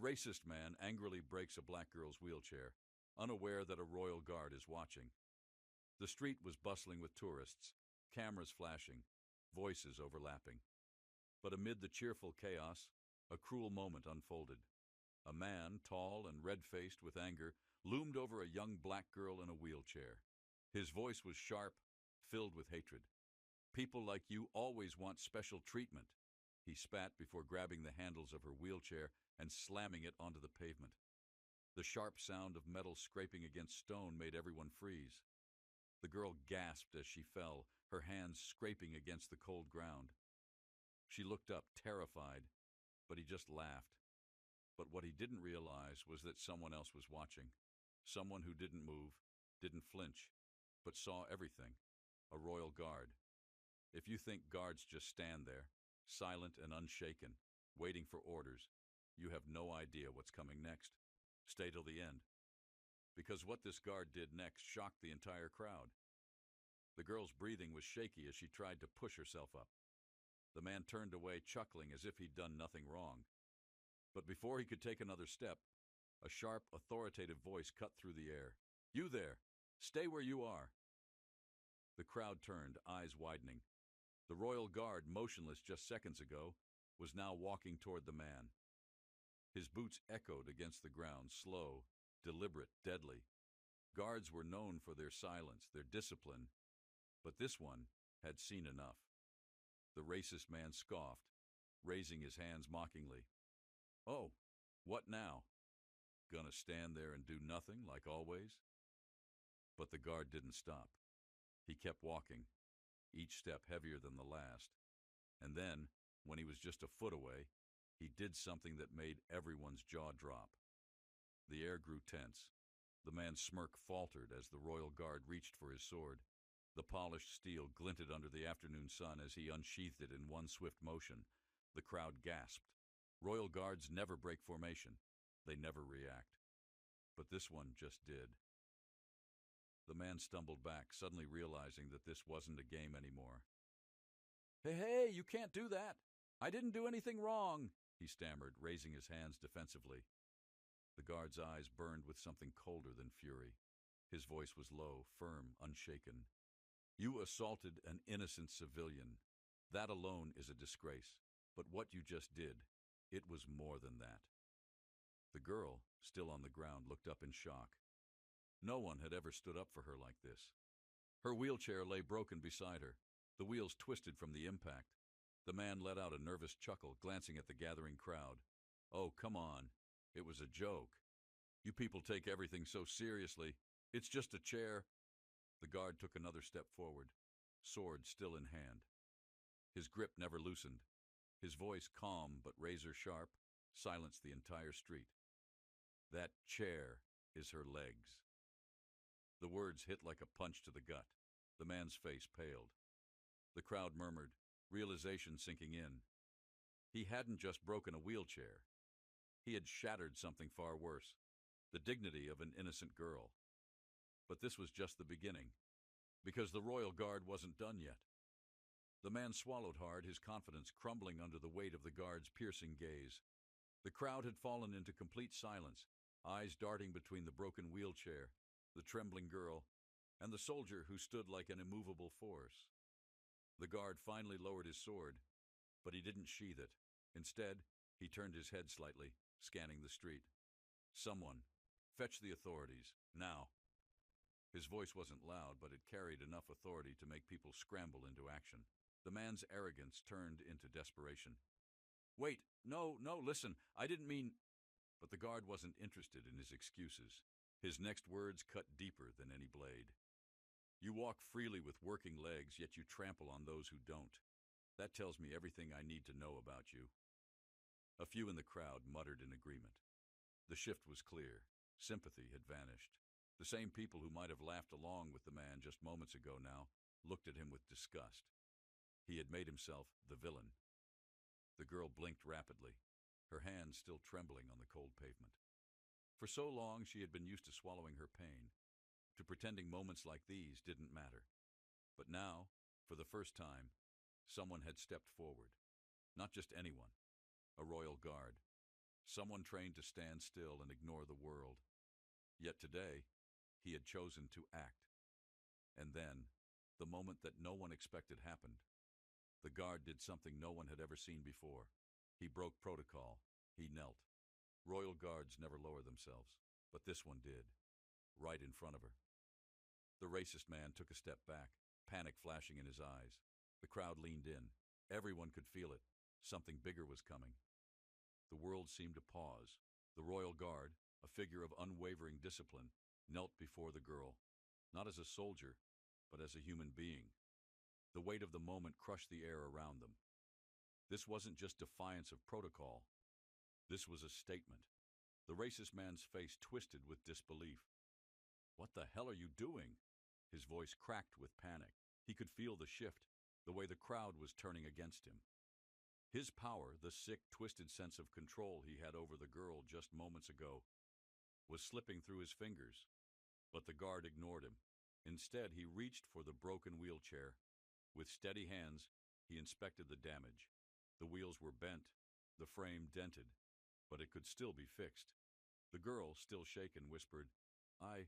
racist man angrily breaks a black girl's wheelchair, unaware that a royal guard is watching. The street was bustling with tourists, cameras flashing, voices overlapping. But amid the cheerful chaos, a cruel moment unfolded. A man, tall and red-faced with anger, loomed over a young black girl in a wheelchair. His voice was sharp, filled with hatred. "People like you always want special treatment," he spat before grabbing the handles of her wheelchair and slamming it onto the pavement. The sharp sound of metal scraping against stone made everyone freeze. The girl gasped as she fell, her hands scraping against the cold ground. She looked up, terrified, but he just laughed. But what he didn't realize was that someone else was watching. Someone who didn't move, didn't flinch, but saw everything. A royal guard. If you think guards just stand there, silent and unshaken, waiting for orders, you have no idea what's coming next. Stay till the end. Because what this guard did next shocked the entire crowd. The girl's breathing was shaky as she tried to push herself up. The man turned away, chuckling as if he'd done nothing wrong. But before he could take another step, a sharp, authoritative voice cut through the air. "You there! Stay where you are!" The crowd turned, eyes widening. The royal guard, motionless just seconds ago, was now walking toward the man. His boots echoed against the ground, slow, deliberate, deadly. Guards were known for their silence, their discipline, but this one had seen enough. The racist man scoffed, raising his hands mockingly. "Oh, what now? Gonna stand there and do nothing like always?" But the guard didn't stop. He kept walking, each step heavier than the last. And then, when he was just a foot away, he did something that made everyone's jaw drop. The air grew tense. The man's smirk faltered as the royal guard reached for his sword. The polished steel glinted under the afternoon sun as he unsheathed it in one swift motion. The crowd gasped. Royal guards never break formation. They never react. But this one just did. The man stumbled back, suddenly realizing that this wasn't a game anymore. Hey, you can't do that! I didn't do anything wrong!" he stammered, raising his hands defensively. The guard's eyes burned with something colder than fury. His voice was low, firm, unshaken. "You assaulted an innocent civilian. That alone is a disgrace. But what you just did, it was more than that." The girl, still on the ground, looked up in shock. No one had ever stood up for her like this. Her wheelchair lay broken beside her, the wheels twisted from the impact. The man let out a nervous chuckle, glancing at the gathering crowd. "Oh, come on. It was a joke. You people take everything so seriously. It's just a chair." The guard took another step forward, sword still in hand. His grip never loosened. His voice, calm but razor-sharp, silenced the entire street. "That chair is her legs." The words hit like a punch to the gut. The man's face paled. The crowd murmured, realization sinking in. He hadn't just broken a wheelchair. He had shattered something far worse, the dignity of an innocent girl. But this was just the beginning, because the royal guard wasn't done yet. The man swallowed hard, his confidence crumbling under the weight of the guard's piercing gaze. The crowd had fallen into complete silence, eyes darting between the broken wheelchair, the trembling girl, and the soldier who stood like an immovable force. The guard finally lowered his sword, but he didn't sheath it. Instead, he turned his head slightly, scanning the street. "Someone, fetch the authorities, now." His voice wasn't loud, but it carried enough authority to make people scramble into action. The man's arrogance turned into desperation. "Wait, no, listen, I didn't mean—" But the guard wasn't interested in his excuses. His next words cut deeper than any blade. "You walk freely with working legs, yet you trample on those who don't. That tells me everything I need to know about you." A few in the crowd muttered in agreement. The shift was clear. Sympathy had vanished. The same people who might have laughed along with the man just moments ago now looked at him with disgust. He had made himself the villain. The girl blinked rapidly, her hands still trembling on the cold pavement. For so long she had been used to swallowing her pain, to pretending moments like these didn't matter. But now, for the first time, someone had stepped forward. Not just anyone. A royal guard. someone trained to stand still and ignore the world. Yet today, he had chosen to act. And then, the moment that no one expected happened. The guard did something no one had ever seen before. He broke protocol. He knelt. Royal guards never lower themselves, but this one did, right in front of her. The racist man took a step back, panic flashing in his eyes. The crowd leaned in. Everyone could feel it. Something bigger was coming. The world seemed to pause. The royal guard, a figure of unwavering discipline, knelt before the girl, not as a soldier, but as a human being. The weight of the moment crushed the air around them. This wasn't just defiance of protocol. This was a statement. The racist man's face twisted with disbelief. "What the hell are you doing?" His voice cracked with panic. He could feel the shift, the way the crowd was turning against him. His power, the sick, twisted sense of control he had over the girl just moments ago, was slipping through his fingers. But the guard ignored him. Instead, he reached for the broken wheelchair. With steady hands, he inspected the damage. The wheels were bent, the frame dented, but it could still be fixed. The girl, still shaken, whispered, I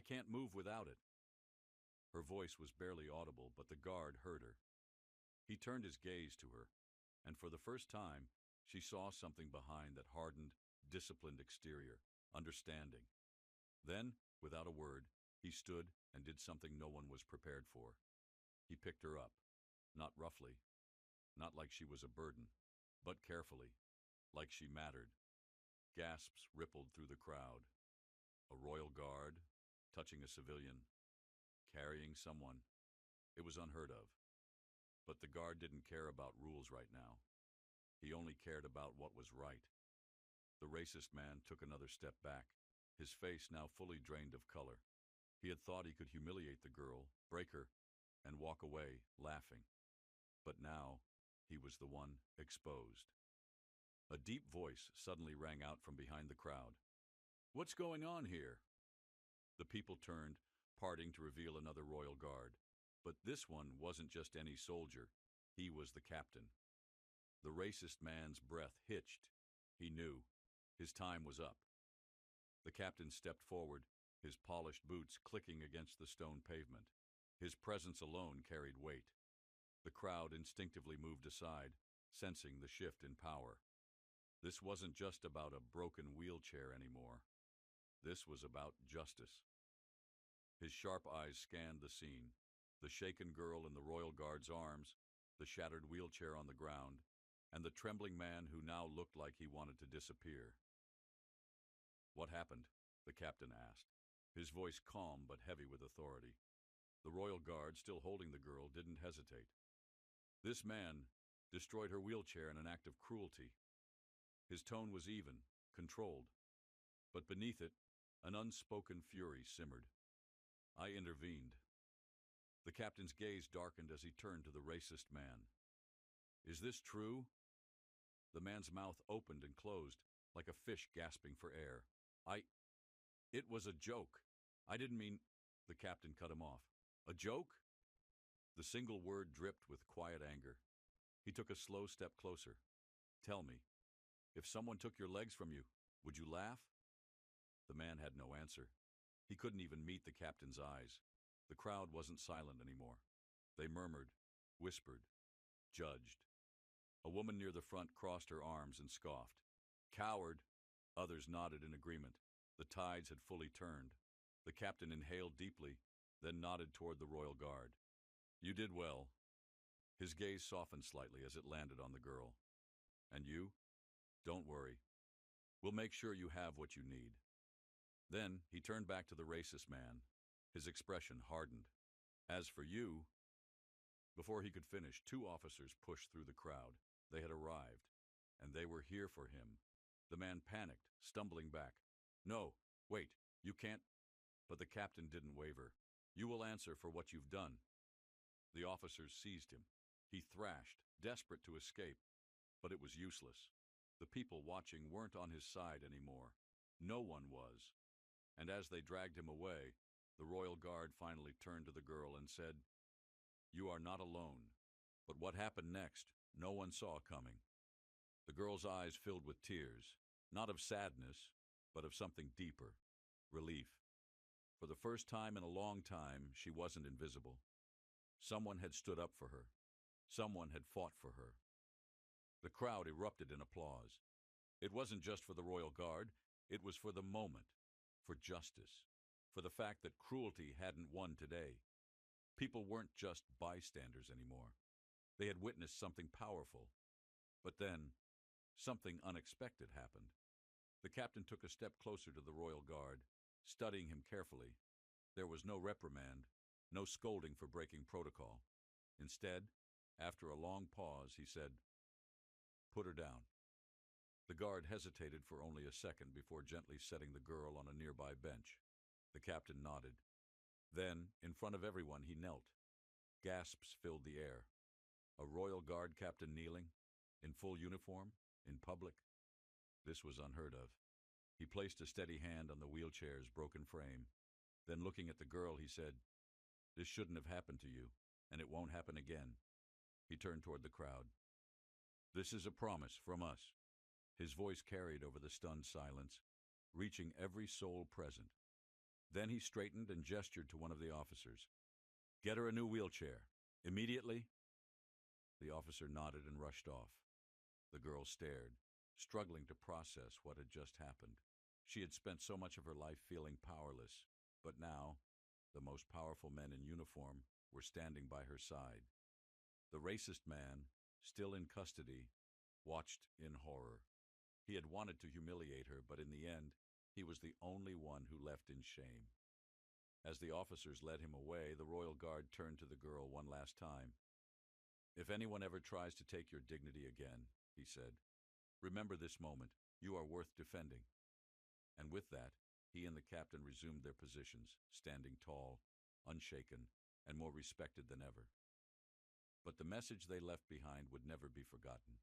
can't move without it." Her voice was barely audible, but the guard heard her. He turned his gaze to her, and for the first time, she saw something behind that hardened, disciplined exterior, understanding. Then, without a word, he stood and did something no one was prepared for. He picked her up, not roughly, not like she was a burden, but carefully, like she mattered. Gasps rippled through the crowd. A royal guard, touching a civilian, carrying someone. It was unheard of. But the guard didn't care about rules right now. He only cared about what was right. The racist man took another step back, his face now fully drained of color. He had thought he could humiliate the girl, break her, and walk away, laughing. But now, he was the one exposed. A deep voice suddenly rang out from behind the crowd. "What's going on here?" The people turned, parting to reveal another royal guard. But this one wasn't just any soldier. He was the captain. The racist man's breath hitched. He knew. His time was up. The captain stepped forward, his polished boots clicking against the stone pavement. His presence alone carried weight. The crowd instinctively moved aside, sensing the shift in power. This wasn't just about a broken wheelchair anymore. This was about justice. His sharp eyes scanned the scene. The shaken girl in the royal guard's arms, the shattered wheelchair on the ground, and the trembling man who now looked like he wanted to disappear. "What happened?" the captain asked, his voice calm but heavy with authority. The royal guard, still holding the girl, didn't hesitate. "This man destroyed her wheelchair in an act of cruelty." His tone was even, controlled, but beneath it, an unspoken fury simmered. I intervened. The captain's gaze darkened as he turned to the racist man. "Is this true?" The man's mouth opened and closed, like a fish gasping for air. It was a joke. I didn't mean—" The captain cut him off. "A joke?" The single word dripped with quiet anger. He took a slow step closer. "Tell me, if someone took your legs from you, would you laugh?" The man had no answer. He couldn't even meet the captain's eyes. The crowd wasn't silent anymore. They murmured, whispered, judged. A woman near the front crossed her arms and scoffed. "Coward!" Others nodded in agreement. The tides had fully turned. The captain inhaled deeply, then nodded toward the royal guard. "You did well." His gaze softened slightly as it landed on the girl. "And you? Don't worry. We'll make sure you have what you need." Then he turned back to the racist man. His expression hardened. "As for you—" Before he could finish, two officers pushed through the crowd. They had arrived, and they were here for him. The man panicked, stumbling back. "No, wait, you can't—" But the captain didn't waver. "You will answer for what you've done." The officers seized him. He thrashed, desperate to escape, but it was useless. The people watching weren't on his side anymore. No one was. And as they dragged him away, the royal guard finally turned to the girl and said, "You are not alone." But what happened next, no one saw coming. The girl's eyes filled with tears, not of sadness, but of something deeper, relief. For the first time in a long time, she wasn't invisible. Someone had stood up for her. Someone had fought for her. The crowd erupted in applause. It wasn't just for the royal guard, it was for the moment, for justice, for the fact that cruelty hadn't won today. People weren't just bystanders anymore. They had witnessed something powerful. But then, something unexpected happened. The captain took a step closer to the royal guard, studying him carefully. There was no reprimand, no scolding for breaking protocol. Instead, after a long pause, he said, "Put her down." The guard hesitated for only a second before gently setting the girl on a nearby bench. The captain nodded. Then, in front of everyone, he knelt. Gasps filled the air. A Royal Guard captain kneeling, in full uniform, in public. This was unheard of. He placed a steady hand on the wheelchair's broken frame. Then, looking at the girl, he said, "This shouldn't have happened to you, and it won't happen again." He turned toward the crowd. "This is a promise from us." His voice carried over the stunned silence, reaching every soul present. Then he straightened and gestured to one of the officers. "Get her a new wheelchair. Immediately?" The officer nodded and rushed off. The girl stared, struggling to process what had just happened. She had spent so much of her life feeling powerless, but now, the most powerful men in uniform were standing by her side. The racist man, still in custody, watched in horror. He had wanted to humiliate her, but in the end, he was the only one who left in shame. As the officers led him away, the royal guard turned to the girl one last time. "If anyone ever tries to take your dignity again," he said, "remember this moment. You are worth defending." And with that, he and the captain resumed their positions, standing tall, unshaken, and more respected than ever. But the message they left behind would never be forgotten.